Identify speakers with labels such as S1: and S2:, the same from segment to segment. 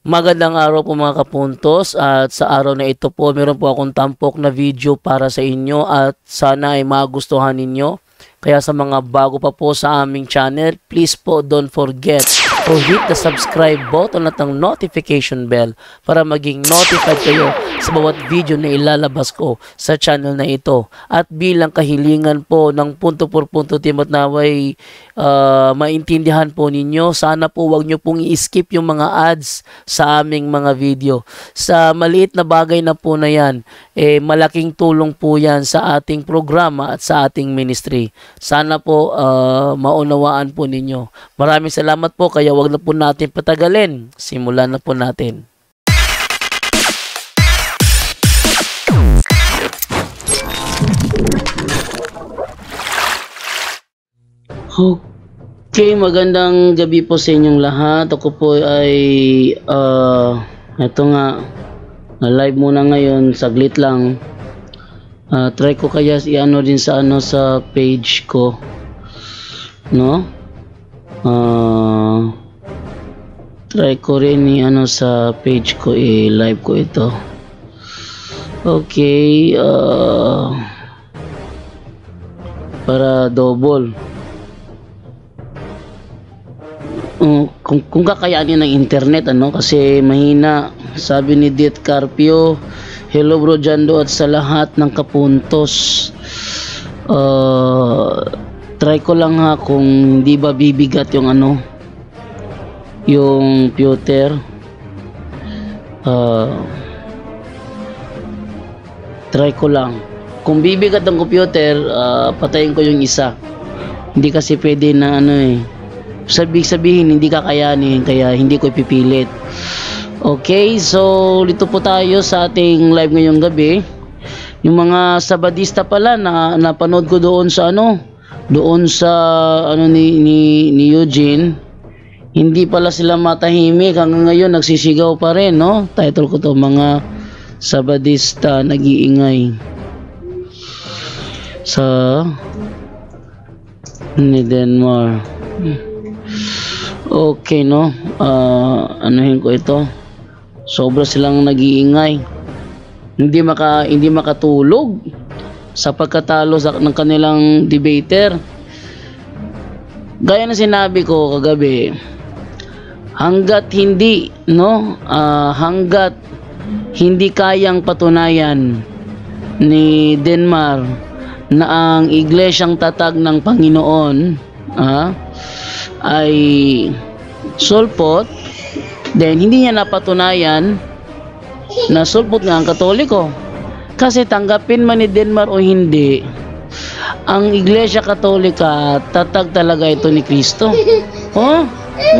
S1: Magandang araw po mga kapuntos, at sa araw na ito po meron po akong tampok na video para sa inyo at sana ay magustuhan ninyo. Kaya sa mga bago pa po sa aming channel, please po don't forget to hit the subscribe button at ang notification bell para maging notified kayo sa bawat video na ilalabas ko sa channel na ito. At bilang kahilingan po ng punto por punto team at naway maintindihan po ninyo, sana po wag nyo pong i-skip yung mga ads sa aming mga video. Sa maliit na bagay na po na yan, malaking tulong po yan sa ating programa at sa ating ministry. Sana po maunawaan po ninyo. Maraming salamat po, kaya wag na po natin patagalin. Simulan na po natin. Okay, magandang gabi po sa inyong lahat. Ako po ay ito nga, live muna ngayon, saglit lang. Try ko kaya i-ano din sa sa page ko, no? Try ko rin i-ano sa page ko, i-live ko ito. Okay, para double. Kung kakayanin ng internet, kasi mahina. Sabi ni Dit Carpio, hello bro Jando at sa lahat ng kapuntos. Try ko lang ha kung hindi ba bibigat yung yung computer. Try ko lang. Kung bibigat ang computer, patayin ko yung isa. Hindi kasi pwede na sabihin hindi kakayanin, kaya hindi ko ipipilit. Okay, so dito po tayo sa ating live ngayong gabi. Yung mga Sabadista pala na napanood ko doon sa doon sa ni Eugene, hindi pala sila matahimik hanggang ngayon, nagsisigaw pa rin, no? Title ko to, mga Sabadista nag-iingay sa ni Denmark. Okay, no? Anuhin ko ito. Sobra silang nag-iingay. Hindi makatulog sa pagkatalo ng kanilang debater. Gaya na sinabi ko kagabi, hanggat hindi kayang patunayan ni Denmark na ang iglesyang tatag ng Panginoon ay sulpot, then hindi niya napatunayan na sulpot nga ang Katoliko. Kasi tanggapin man ni Denmark o hindi, ang Iglesia Katolika, tatag talaga ito ni Kristo.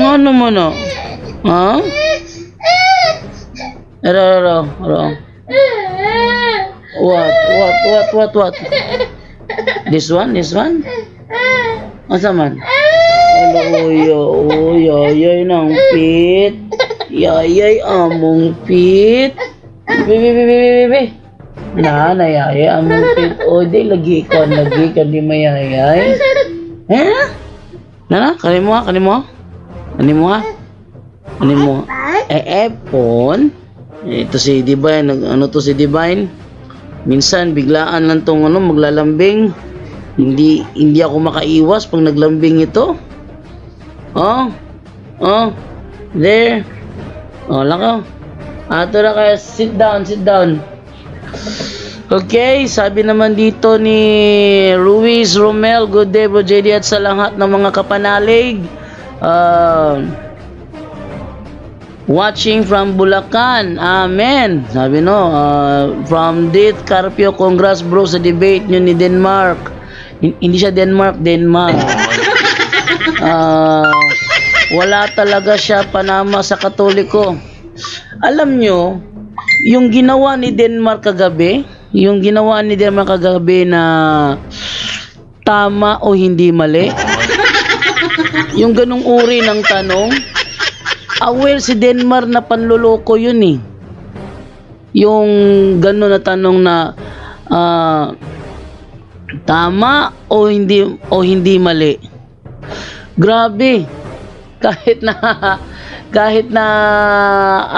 S1: Ano mo no? What? This one? Asa man? Yay ng pit. Yay among pit. Be. Nayay among pit. Di lagi ka di mayayay. Kanin mo. Epon. Ito si Divine, si Divine. Minsan biglaan lang tong maglalambing. Hindi ako makaiwas pag naglambing ito. There. Lakaw. Ato na kayo, sit down. Okay, sabi naman dito ni Ruiz Romel, good day bro JD at sa lahat ng mga kapanalig. Watching from Bulacan. Amen. Sabi from Dit Carpio, congrats bro sa debate nyo ni Denmark. Hindi siya Denmark. Wala talaga siya panama sa Katoliko. Alam nyo, yung ginawa ni Denmark kagabi na tama o hindi mali, yung ganong uri ng tanong, si Denmark na panloloko yun yung ganon na tanong na tama o hindi mali. Grabe, kahit na kahit na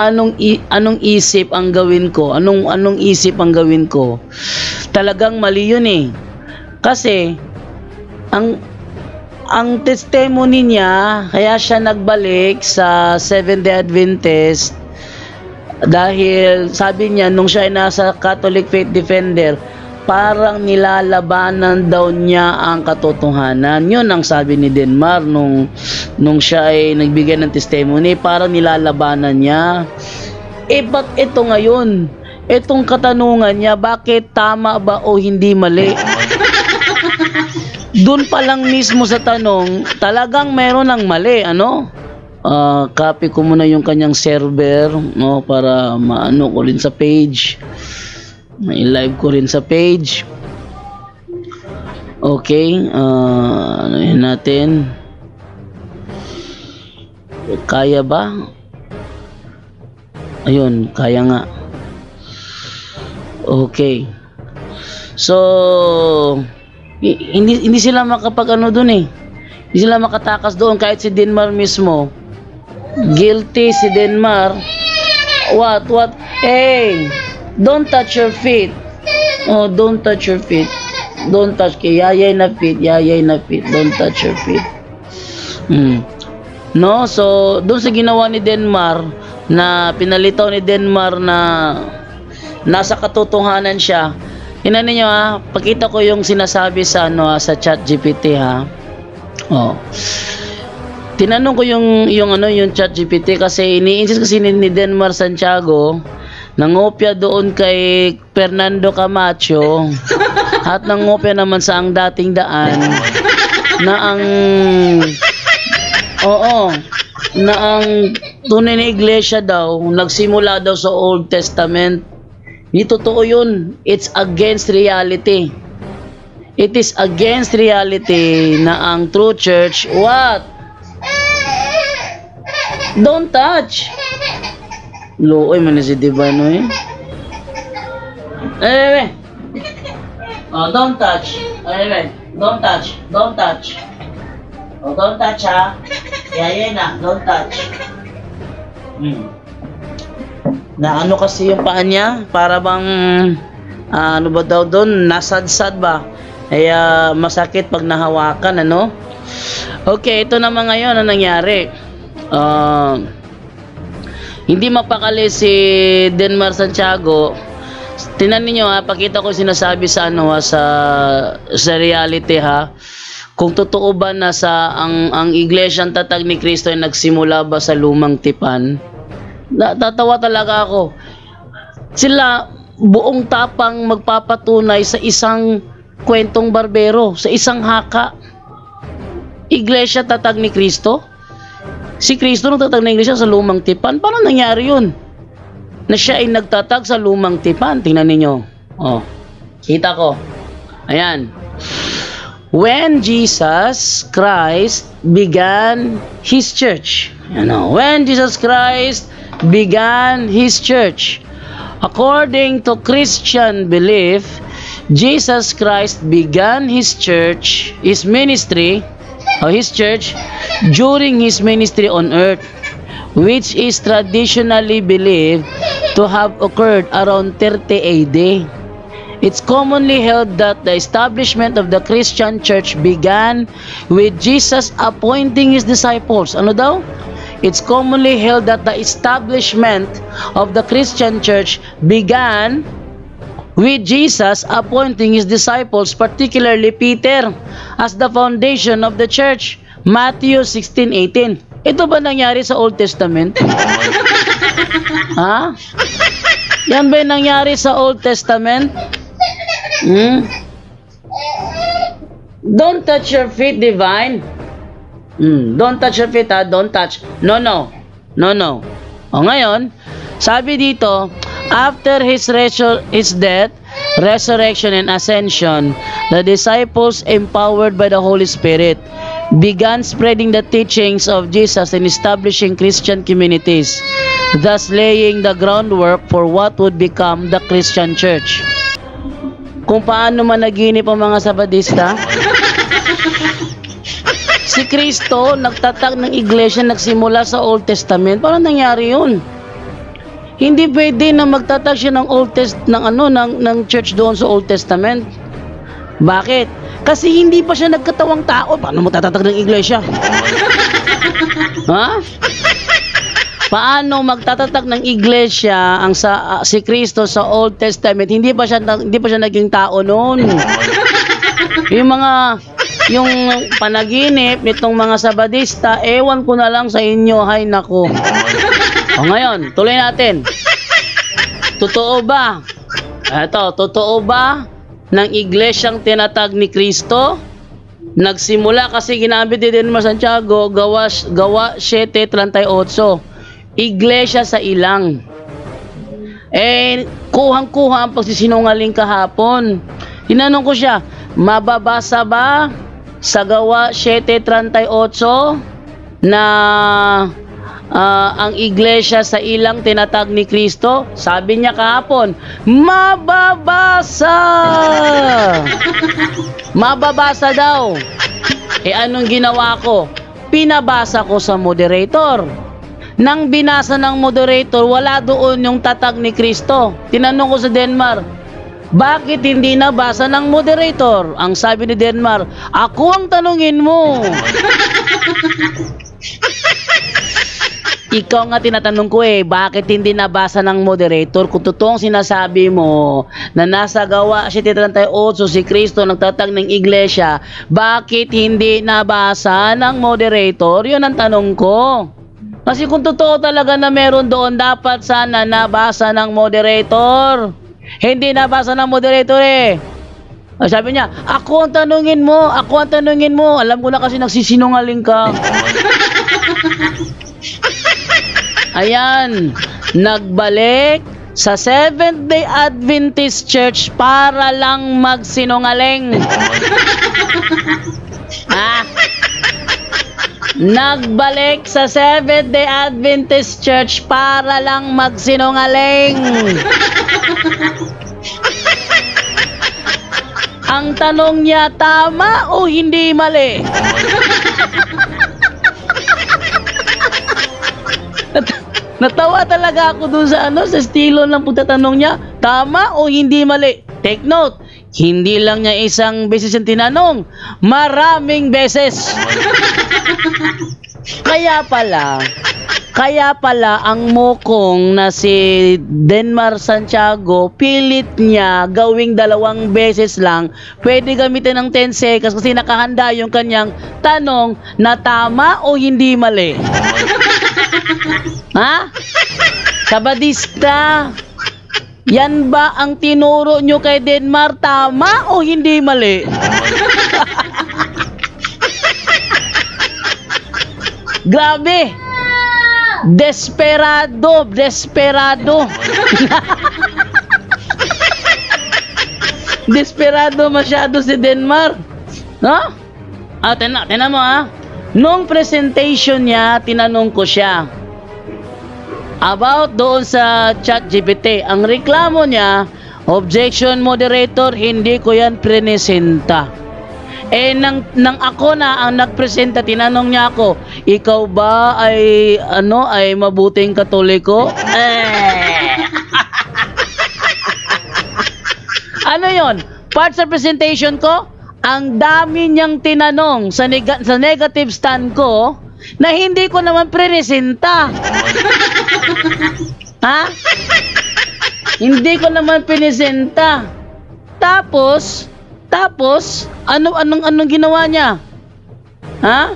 S1: anong isip ang gawin ko, anong isip ang gawin ko, talagang mali yun eh. Kasi ang testimony niya, kaya siya nagbalik sa Seventh-day Adventist dahil sabi niya nung siya ay nasa Catholic Faith Defender, parang nilalabanan daw niya ang katotohanan. Yun ang sabi ni Denmar nung siya ay nagbigay ng testimony, parang nilalabanan niya. Ba't ito ngayon? Itong katanungan niya, bakit tama ba o hindi mali? Doon pa lang mismo sa tanong, talagang meron ng mali, ano? Copy ko muna yung kanyang server, no, para maano ko rin sa page. May live ko rin sa page. Okay, ano yun natin? Kaya ba? Ayun, kaya nga. Okay. So, hindi sila makapag-ano dun eh. Hindi sila makatakas doon kahit si Denmar mismo. Guilty si Denmar. What? Hey! Don't touch your feet. Oh, don't touch your feet. Don't touch. Yayay na feet. Don't touch your feet. No, so doon sa ginawa ni Denmar na pinalitaw ni Denmar na nasa katotohanan siya. Tingnan niyo ha, pakita ko yung sinasabi sa sa ChatGPT ha. Oh. Tinanong ko yung ChatGPT kasi ini-insist kasi ni Denmar Santiago nangopya doon kay Fernando Camacho at nangopya naman sa ang dating daan na ang tunay na iglesia daw nagsimula daw sa Old Testament. Hindi totoo yun. It's against reality. It is against reality na ang true church, what? Don't touch. Looy man si Divino eh. Oh, don't touch. Don't touch. Don't touch. Oh, don't touch ha. Yan na. Don't touch. Na ano kasi yung paa niya, para bang ano ba daw doon, nasadsad ba, kaya masakit pag nahawakan, ano. Okay, ito naman ngayon ang nangyari. Hindi mapakali si Denmar Santiago. Tingnan niyo ha, pakita ko sinasabi sa sa reality ha, kung totoo ba na ang Iglesyang Tatag ni Cristo ay nagsimula ba sa Lumang Tipan. Tatawa talaga ako. Sila buong tapang magpapatunay sa isang kwentong barbero, sa isang haka. Iglesia Tatag ni Cristo? Si Cristo nagtatag ng iglesia sa Lumang Tipan? Paano nangyari yun? Na siya ay nagtatag sa Lumang Tipan. Tingnan ninyo. Oh, kita ko. Ayan. When Jesus Christ began His church. When Jesus Christ began His church. According to Christian belief, Jesus Christ began His church, His ministry, or His church, during His ministry on earth, which is traditionally believed to have occurred around 30 AD. It's commonly held that the establishment of the Christian church began with Jesus appointing His disciples. Ano daw? It's commonly held that the establishment of the Christian church began with Jesus appointing His disciples, particularly Peter, as the foundation of the church. Matthew 16:18. Ito ba nangyari sa Old Testament? Ha? Yan ba nangyari sa Old Testament? Don't touch your feet, Divine. Don't touch your feet, ha? Don't touch. No. O ngayon, sabi dito, after His death, resurrection, and ascension, the disciples, empowered by the Holy Spirit, began spreading the teachings of Jesus and establishing Christian communities, thus laying the groundwork for what would become the Christian church. Kung paano managinip ang mga Sabadista? si Kristo nagtatag ng iglesia nagsimula sa Old Testament. Paano nangyari yun? Hindi pwede na magtatag siya ng ng church doon sa Old Testament. Bakit? Kasi hindi pa siya nagkatawang tao. Paano mo tatatag ng iglesia? Ha? Paano magtatatag ng iglesia si Kristo sa Old Testament? Hindi pa siya naging tao noon. Yung panaginip nitong mga Sabadista, ewan ko na lang sa inyo, hay nako. O ngayon, tuloy natin. Totoo ba? Totoo ba ng iglesyang tinatag ni Kristo? Nagsimula kasi ginamit ni Denmar Santiago, gawa 7:38. Iglesia sa ilang. Kuhang-kuha ang pagsisinungaling kahapon. Tinanong ko siya, mababasa ba sa gawa 7:38 na ang iglesia sa ilang tinatag ni Kristo? Sabi niya kahapon, mababasa! Mababasa daw. Anong ginawa ko? Pinabasa ko sa moderator. Nang binasa ng moderator, wala doon yung tatag ni Kristo. Tinanong ko sa Denmar, bakit hindi nabasa ng moderator? Ang sabi ni Denmar, ako ang tanungin mo. Ikaw nga tinatanong ko bakit hindi nabasa ng moderator? Kung totoong sinasabi mo na nasa gawa 7:38 si Kristo nagtatag ng iglesia, bakit hindi nabasa ng moderator? Yun ang tanong ko. Kasi kung totoo talaga na meron doon, dapat sana nabasa ng moderator. Hindi nabasa ng moderator Sabi niya, ako ang tanungin mo, ako ang tanungin mo. Alam ko na kasi nagsisinungaling ka. Ayan, nagbalik sa Seventh-day Adventist Church para lang magsinungaling. Nagbalik sa Seventh-day Adventist Church para lang magsinungaling. Ang tanong niya, tama o hindi mali? Natawa talaga ako dun sa estilo ng pagtatanong niya, tama o hindi mali? Take note, hindi lang niya isang beses yung tinanong, maraming beses. Kaya pala ang mukong na si Denmar Santiago, pilit niya gawing 2 beses lang, pwede gamitin ng 10 seconds kasi nakahanda yung kanyang tanong na tama o hindi mali. Ha? Sabadista, yan ba ang tinuro nyo kay Denmar, tama o hindi mali? Grabe! Desperado! Desperado masyado si Denmar. No? Tingnan mo Nung presentation niya, tinanong ko siya about doon sa ChatGPT. Ang reklamo niya, objection moderator, hindi ko yan presenta. Nang ako na ang nagpresenta, tinanong niya ako, ikaw ba ay mabuting Katoliko? Ano yon? Part sa presentation ko, ang dami niyang tinanong sa negative stand ko na hindi ko naman presenta. Ha? Hindi ko naman presenta. Tapos, anong ginawa niya? Ha?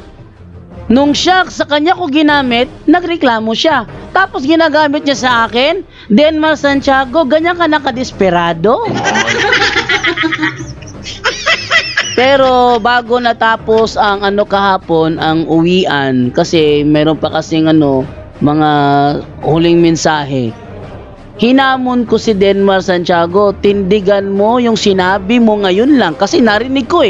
S1: Nung siya sa kanya ko ginamit, nagreklamo siya. Tapos ginagamit niya sa akin, Denmar Santiago, ganyan ka nakadesperado? Pero bago natapos ang kahapon, ang uwian, kasi meron pa kasing mga huling mensahe. Hinamon ko si Denmar Santiago, tindigan mo yung sinabi mo ngayon lang. Kasi narinig ko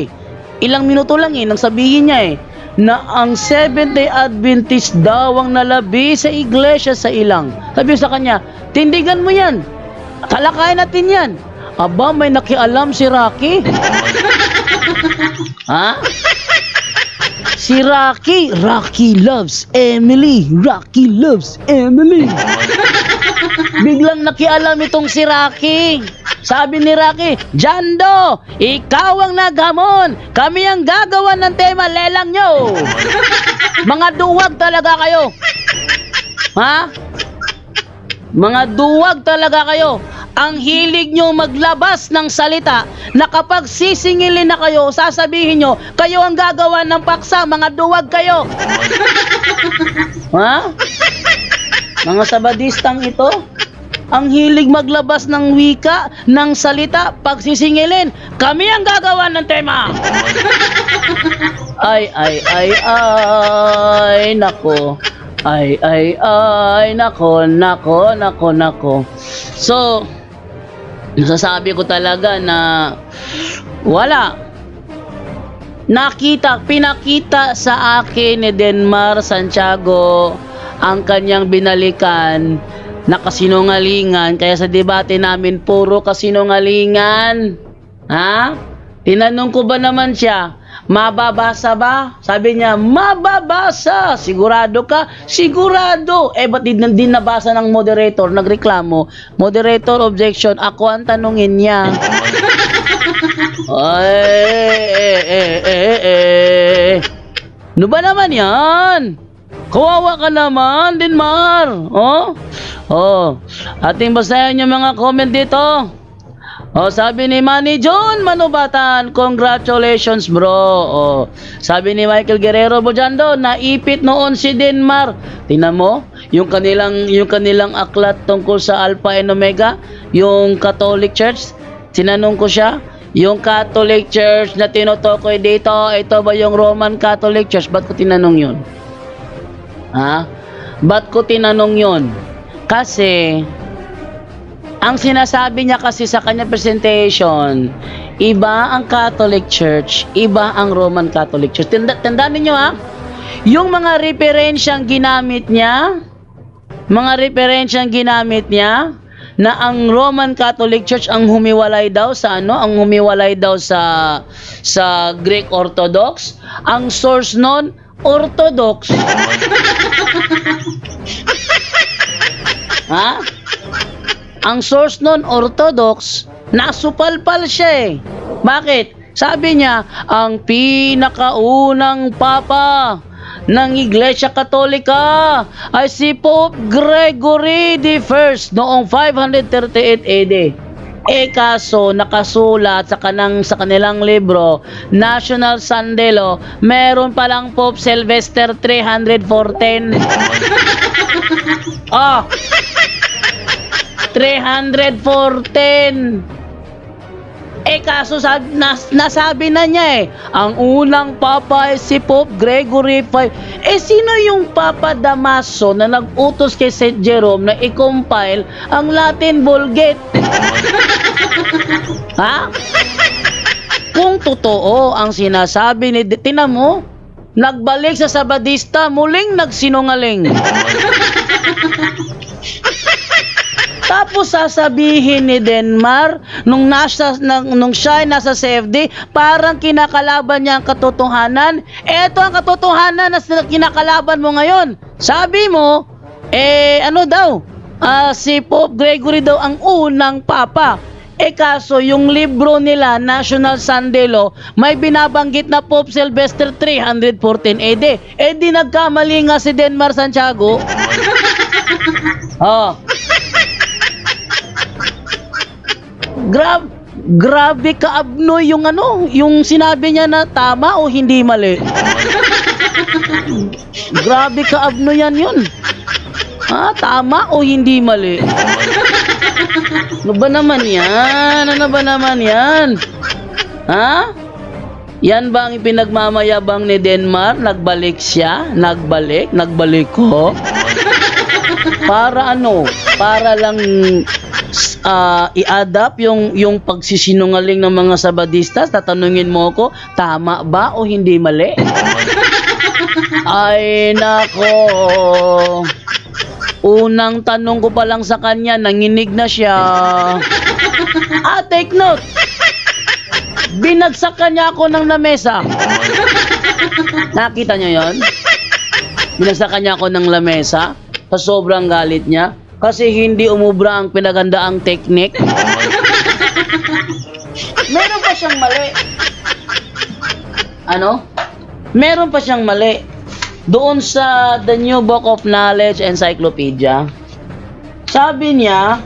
S1: ilang minuto lang nang sabihin niya na ang Seventh-day Adventist daw ang nalabi sa iglesia sa ilang. Sabi sa kanya, tindigan mo yan. Talakayin natin yan. Aba, may nakialam si Rocky. Ha? Si Rocky loves Emily. Rocky loves Emily. Biglang nakialam itong si Rocky. Sabi ni Rocky, Jando, ikaw ang naghamon. Kami ang gagawa ng tema, lelang nyo. Mga duwag talaga kayo. Ha? Mga duwag talaga kayo. Ang hilig nyo maglabas ng salita na kapag sisingilin na kayo, sasabihin nyo, kayo ang gagawa ng paksa, mga duwag kayo. Ha? Mga sabadistang ito, ang hilig maglabas ng wika, ng salita, pag sisingilin, kami ang gagawa ng tema. Ay, nako. Ay, nako. So, nasasabi ko talaga na wala. Pinakita sa akin ni Denmar Santiago ang kanyang binalikan na kasinungalingan. Kaya sa debate namin, puro kasinungalingan. Ha? Tinanong ko ba naman siya, mababasa ba? Sabi niya, mababasa. Sigurado ka? Sigurado. Ba't din nabasa ng moderator? Nagreklamo. Moderator objection. Ako ang tanungin niya. Ano ba naman yan? Kawawa ka naman, Denmar. Ating basahin yung mga comment dito. Sabi ni Manny John Manubatan, congratulations bro. Sabi ni Michael Guerrero Bojando, naipit noon si Denmar. Tingnan mo, yung kanilang aklat tungkol sa Alpha and Omega, yung Catholic Church. Tinanong ko siya, yung Catholic Church na tinutukoy dito, ito ba yung Roman Catholic Church? Ba't ko tinanong yun? Ha? Ba't ko tinanong yun? Kasi ang sinasabi niya kasi sa kanya presentation, iba ang Catholic Church, iba ang Roman Catholic Church. Tandaan niyo ha, yung mga referensyang ginamit niya, na ang Roman Catholic Church ang humiwalay daw sa sa Greek Orthodox, ang source nun Orthodox. Ha? Ang source nun, Orthodox, nasupalpal siya eh. Bakit? Sabi niya, ang pinakaunang papa ng Iglesia Katolika ay si Pope Gregory I noong 538 AD. Kaso nakasulat sa kanilang libro, National Sunday Law, meron palang Pope Sylvester 314. 314. Kaso nasabi na niya ang unang papa ay si Pope Gregory V. Sino yung Papa Damaso na nag-utos kay St. Jerome na i-compile ang Latin Vulgate? Ha? Kung totoo ang sinasabi ni tingnan mo, nagbalik sa Sabadista, muling nagsinungaling. Tapos sasabihin ni Denmar nung siya ay nasa CFD, parang kinakalaban niya ang katotohanan. Ito ang katotohanan na kinakalaban mo ngayon. Sabi mo, si Pope Gregory daw ang unang papa. Kaso yung libro nila, National Sunday Law, may binabanggit na Pope Sylvester 314 AD. Di nagkamali nga si Denmar Santiago. Grabe ka Abnoy yung sinabi niya na tama o hindi mali. Grabe ka Abnoy yun. Tama o hindi mali. Ano ba naman yan? Ha? Yan ba ang ipinagmamayabang ni Denmar? Nagbalik siya? Nagbalik ko? Para Para lang i-adapt yung pagsisinungaling ng mga Sabadistas. Tatanungin mo ko, tama ba o hindi mali? Ay nako, unang tanong ko pa lang sa kanya, nanginig na siya. Take note, binagsak niya ako ng lamesa. Nakita nyo yon? Binasa kanya ako ng lamesa sa sobrang galit niya kasi hindi umubra ang pinagandaang teknik. Meron pa siyang mali. Ano? Meron pa siyang mali. Doon sa The New Book of Knowledge Encyclopedia, sabi niya,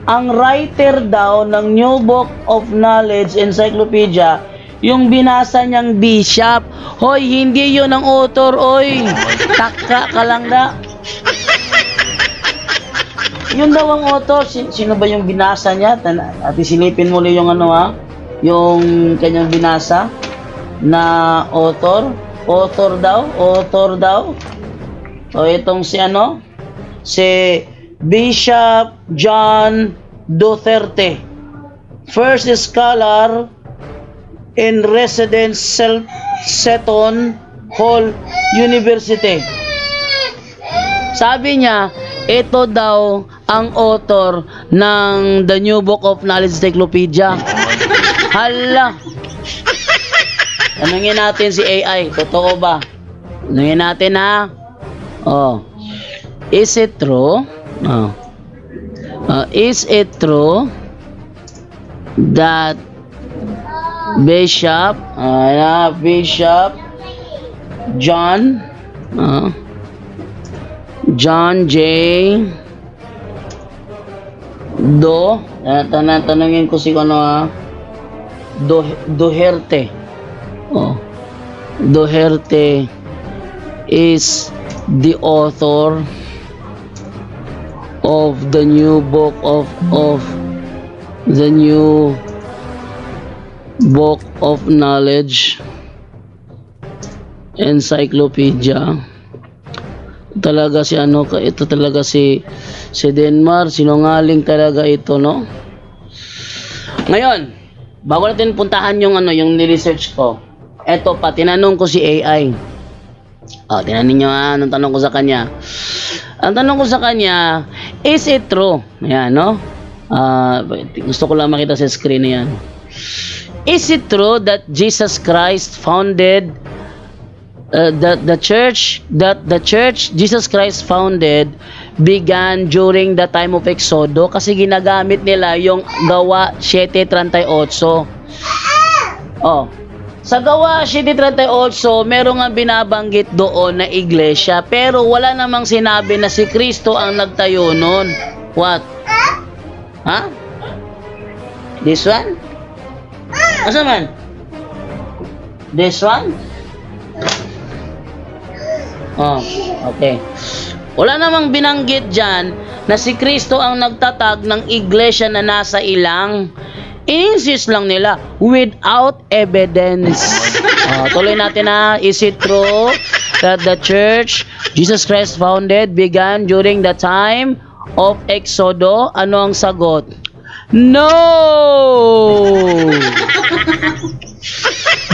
S1: ang writer daw ng New Book of Knowledge Encyclopedia, yung binasa niyang bishop. Hoy, hindi yun ang author, oy. Taka ka lang na. Yun daw ang author. Sino ba yung binasa niya? At isilipin mo yung ano ha? Yung kanyang binasa na author. Author daw. O itong si ano? Si Bishop John Duterte. First scholar in residence Seton Hall University. Sabi niya, ito daw ang author ng The New Book of Knowledge Encyclopedia. Hala! Tanungin natin si AI, totoo ba? Tanungin natin ha. Oh. Is it true? Oh. Is it true that Bishop John J. Tanungin ko si ano ha? Duterte. Oh. Duterte is the author of the new book of the New Book of Knowledge Encyclopedia. Talaga si ano, ito talaga si Denmark, sinungaling talaga ito, no? Ngayon, bago natin puntahan yung ano, yung ni-research ko. Eto pa, tinanong ko si AI. Tinanong niyo anong tanong ko sa kanya. Ang tanong ko sa kanya, is it true? Ayan, no? Gusto ko lang makita sa screen na yan. Is it true that Jesus Christ founded the church Jesus Christ founded began during the time of Exodo? Kasi ginagamit nila yung Gawa 7:38. Sa Gawa 7:38, meron nga binabanggit doon na iglesia, pero wala namang sinabi na si Kristo ang nagtayo nun. What? Ha? This one? Asa man? This one? Okay. Wala namang binanggit dyan na si Kristo ang nagtatag ng iglesia na nasa ilang. Insist lang nila without evidence. Tuloy natin na. Is it true that the church Jesus Christ founded began during the time of Exodo? Ano ang sagot? No!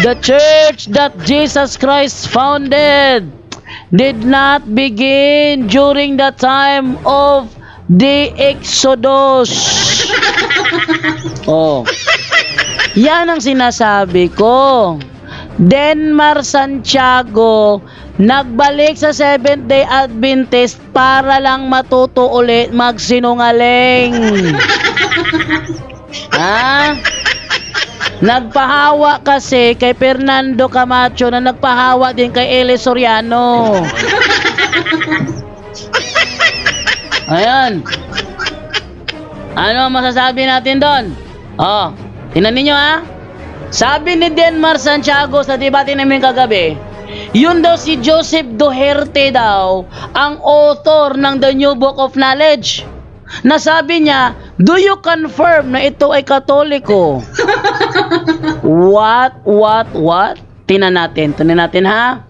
S1: The church that Jesus Christ founded did not begin during the time of the Exodus. Yan ang sinasabi ko. Denmark Santiago nagbalik sa Seventh-day Adventist para lang matuto ulit magsinungaling. Nagpahawa kasi kay Fernando Camacho na nagpahawa din kay Eli Soriano. Ayan. Ano ang masasabi natin doon? Tingnan ninyo Sabi ni Denmark Santiago sa debate namin kagabi, yun daw si Joseph Duterte daw ang author ng The New Book of Knowledge. Nasabi niya, do you confirm na ito ay Katoliko? What? Tingnan natin ha?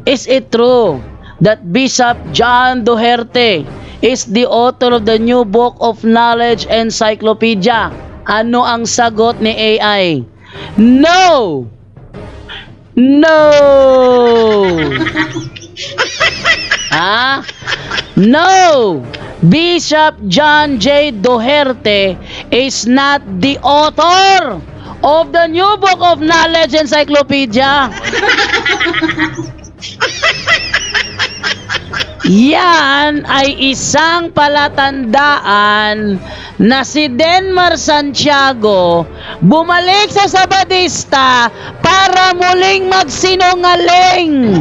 S1: Is it true that Bishop John Duterte is the author of the New Book of Knowledge Encyclopedia? Ano ang sagot ni AI? No! No! Bishop John J. Duterte is not the author of the New Book of Knowledge Encyclopedia. Yan ay isang palatandaan na si Denmar Santiago bumalik sa Sabadista para muling magsinungaling.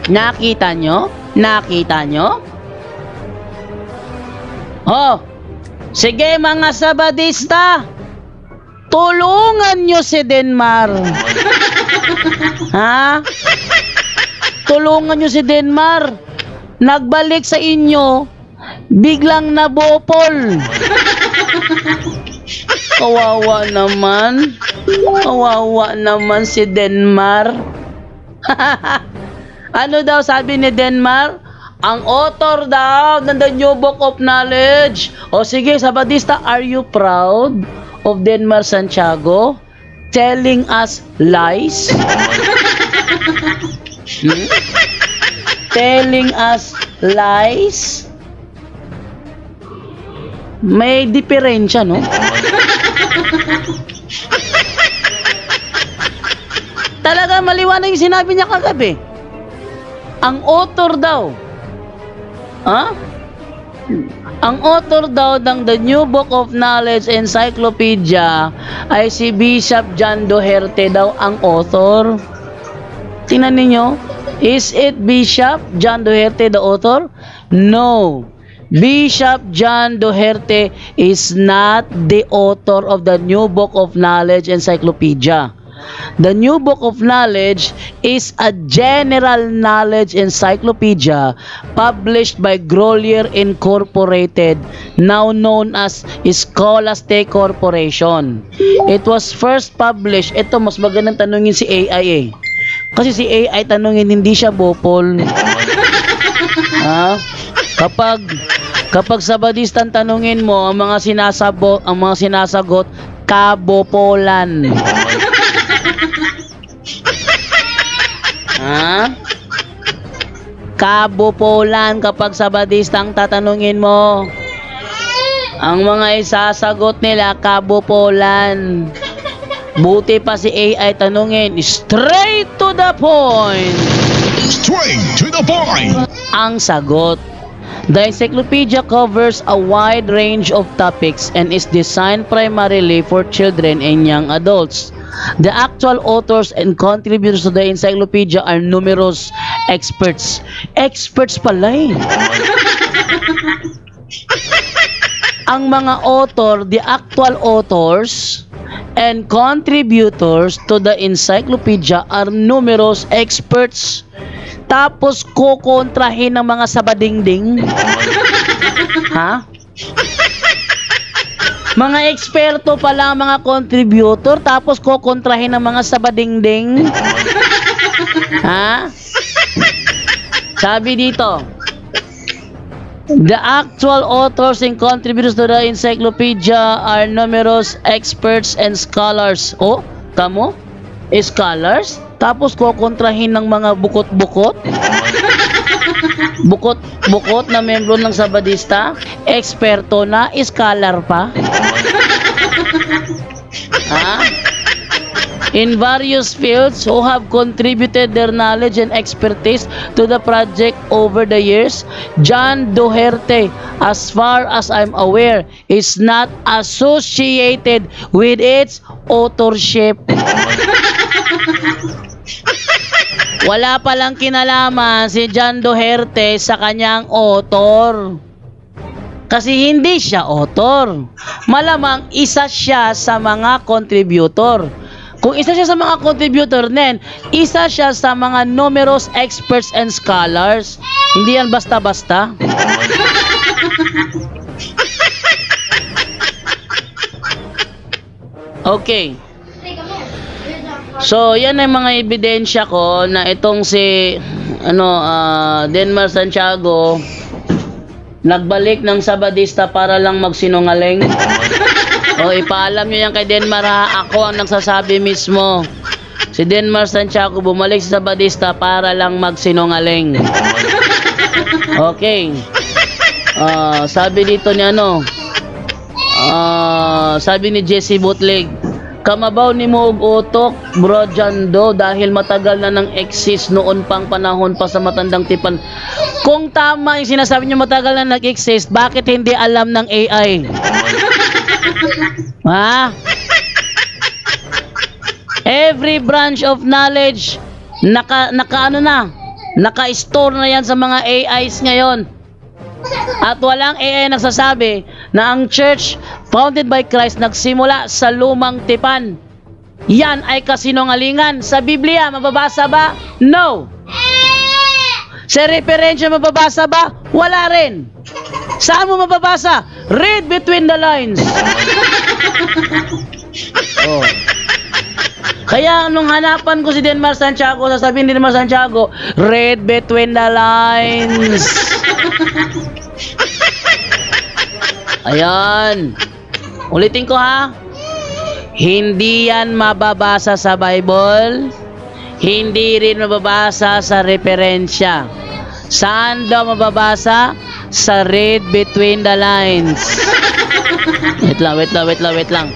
S1: Nakita nyo? Nakita nyo? Oh, sige mga Sabadista, tulungan nyo si Denmar. Ha? Tulungan nyo si Denmar. Nagbalik sa inyo, biglang nabopol. Kawawa naman. Kawawa naman si Denmar. Ano daw sabi ni Denmar? Ang author daw ng The New Book of Knowledge. O sige, Sabadista, are you proud of Denmar Santiago telling us lies? Telling us lies? May diferensya, no? Talaga maliwanag yung sinabi niya kagabi. Ang author daw. Ha? Ang author daw ng The New Book of Knowledge Encyclopedia ay si Bishop John Duherte daw ang author. Tingnan ninyo, is it Bishop John Duherte the author? No. Bishop John Duherte is not the author of the New Book of Knowledge Encyclopedia. The New Book of Knowledge is a general knowledge encyclopedia published by Grolier Incorporated, now known as Scholastic Corporation. It was first published, ito mas magandang tanungin si AI eh. Kasi si AI tanungin, hindi siya bopol. Ha? Kapag Sabadistan tanungin mo, ang mga sinasagot, kabopolan. Ha? Kabopolan kapag Sabadistang tatanungin mo. Ang mga isasagot nila, kabopolan. Buti pa si AI tanungin, straight to the point.
S2: Straight to the point.
S1: Ang sagot. The encyclopedia covers a wide range of topics and is designed primarily for children and young adults. The actual authors and contributors to the encyclopedia are numerous experts. Experts pala eh. Ang mga author, the actual authors and contributors to the encyclopedia are numerous experts. Tapos kukontrahin ng mga sabadingding. Ha? Mga eksperto pala ang mga contributor, tapos kukontrahin ng mga sabadingding. Ha? Sabi dito, the actual authors and contributors to the encyclopedia are numerous experts and scholars. Oh, kamo? Scholars? Tapos kukontrahin ng mga bukot-bukot? Bukot na membro ng Sabadista? Eksperto na? Scholar pa? Ha? In various fields who have contributed their knowledge and expertise to the project over the years, John Duherte, as far as I'm aware, is not associated with its authorship. Wala palang kinalaman si John Duherte sa kanyang author. Kasi hindi siya author. Malamang isa siya sa mga contributor. Kung isa siya sa mga contributor, then isa siya sa mga numerous experts and scholars. Hindi yan basta-basta. Okay. So, yan ay mga ebidensya ko na itong si Denmar Santiago nagbalik ng Sabadista para lang magsinungaling. O, ipaalam nyo yan kay Denmar ha. Ako ang nagsasabi mismo. Si Denmar Santiago bumalik sa Sabadista para lang magsinungaling. Okay. Sabi dito ni sabi ni Jesse Bootleg, kamabaw ni mo og utok, bro Jando, dahil matagal na nang exist noon pang panahon pa sa matandang tipan. Kung tama yung sinasabi niyo matagal na nag-exist, bakit hindi alam ng AI? Ha? Every branch of knowledge naka-store na yan sa mga AIs ngayon. At walang AI nagsasabi na ang church founded by Christ nagsimula sa lumang tipan. Yan ay kasinungalingan. Sa Biblia, mababasa ba? No. Sa referensya, mababasa ba? Wala rin. Saan mo mababasa? Read between the lines. Oh. Kaya nung hanapan ko si Denmar Santiago, sasabihin ni Denmar Santiago, read between the lines. Ayan. Ulitin ko ha. Hindi yan mababasa sa Bible. Hindi rin mababasa sa referensya. Saan daw mababasa? Sa read between the lines. Wait lang.